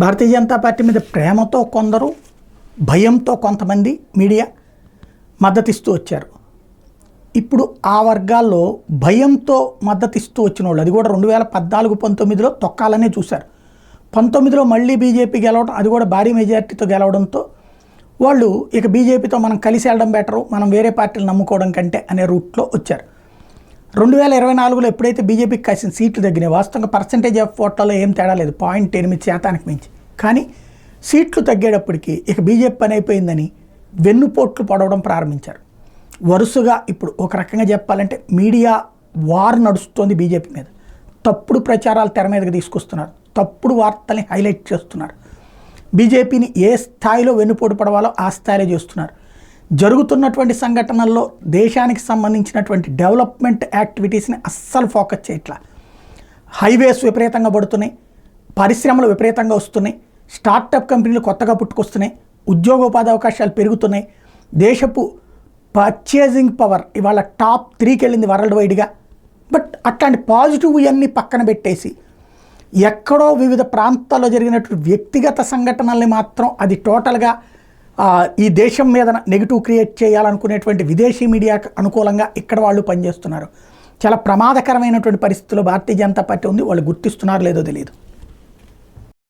Bharatiya Janata party మీద ప్రేమతో కొందరు, భయంతో కొంతమంది మీడియా మద్దతిస్తూ వచ్చారు. ఇప్పుడు ఆ వర్గాల్లో భయంతో మద్దతిస్తూ వచ్చిన వాళ్ళు, అది కూడా 2014-19లో తొక్కాలనే చూశారు. 19లో మళ్ళీ బీజేపీ గెలవడం, అది కూడా భారీ మెజారిటీతో గెలవడంతో వాళ్ళు ఇక బీజేపీతో మనం కలిసి వెళ్ళడం బెటరు, మనం వేరే పార్టీలు నమ్ముకోవడం కంటే అనే రూట్లో వచ్చారు. 2024లో ఎప్పుడైతే బీజేపీకి కాసిన సీట్లు తగ్గినాయి, వాస్తవంగా పర్సంటేజ్ ఆఫ్ ఓట్లలో ఏం తేడా లేదు, 0.8% మించి, కానీ సీట్లు తగ్గేటప్పటికి ఇక బీజేపీ పని అయిపోయిందని వెన్నుపోట్లు పడవడం ప్రారంభించారు. వరుసగా ఇప్పుడు ఒక రకంగా చెప్పాలంటే మీడియా వార్ నడుస్తుంది బీజేపీ మీద. తప్పుడు ప్రచారాలు తెర మీదకి తీసుకొస్తున్నారు, తప్పుడు వార్తల్ని హైలైట్ చేస్తున్నారు. బీజేపీని ఏ స్థాయిలో వెన్నుపోటు పడవాలో ఆ స్థాయిలో చేస్తున్నారు. జరుగుతున్నటువంటి సంఘటనల్లో దేశానికి సంబంధించినటువంటి డెవలప్మెంట్ యాక్టివిటీస్ని అస్సలు ఫోకస్ చేయట్లా. హైవేస్ విపరీతంగా పడుతున్నాయి, పరిశ్రమలు విపరీతంగా వస్తున్నాయి, స్టార్టప్ కంపెనీలు కొత్తగా పుట్టుకొస్తున్నాయి, ఉద్యోగోపాధి అవకాశాలు పెరుగుతున్నాయి, దేశపు పర్చేజింగ్ పవర్ ఇవాళ టాప్ 3కి వెళ్ళింది వరల్డ్ వైడ్గా. బట్ అట్లాంటి పాజిటివ్ ఇవన్నీ పక్కన పెట్టేసి ఎక్కడో వివిధ ప్రాంతాల్లో జరిగినటువంటి వ్యక్తిగత సంఘటనల్ని మాత్రం అది టోటల్గా ఈ దేశం మీద నెగిటివ్ క్రియేట్ చేయాలనుకునేటువంటి విదేశీ మీడియాకు అనుకూలంగా ఇక్కడ వాళ్ళు పనిచేస్తున్నారు. చాలా ప్రమాదకరమైనటువంటి పరిస్థితుల్లో భారతీయ జనతా పార్టీ ఉంది. వాళ్ళు గుర్తిస్తున్నారో లేదో తెలియదు.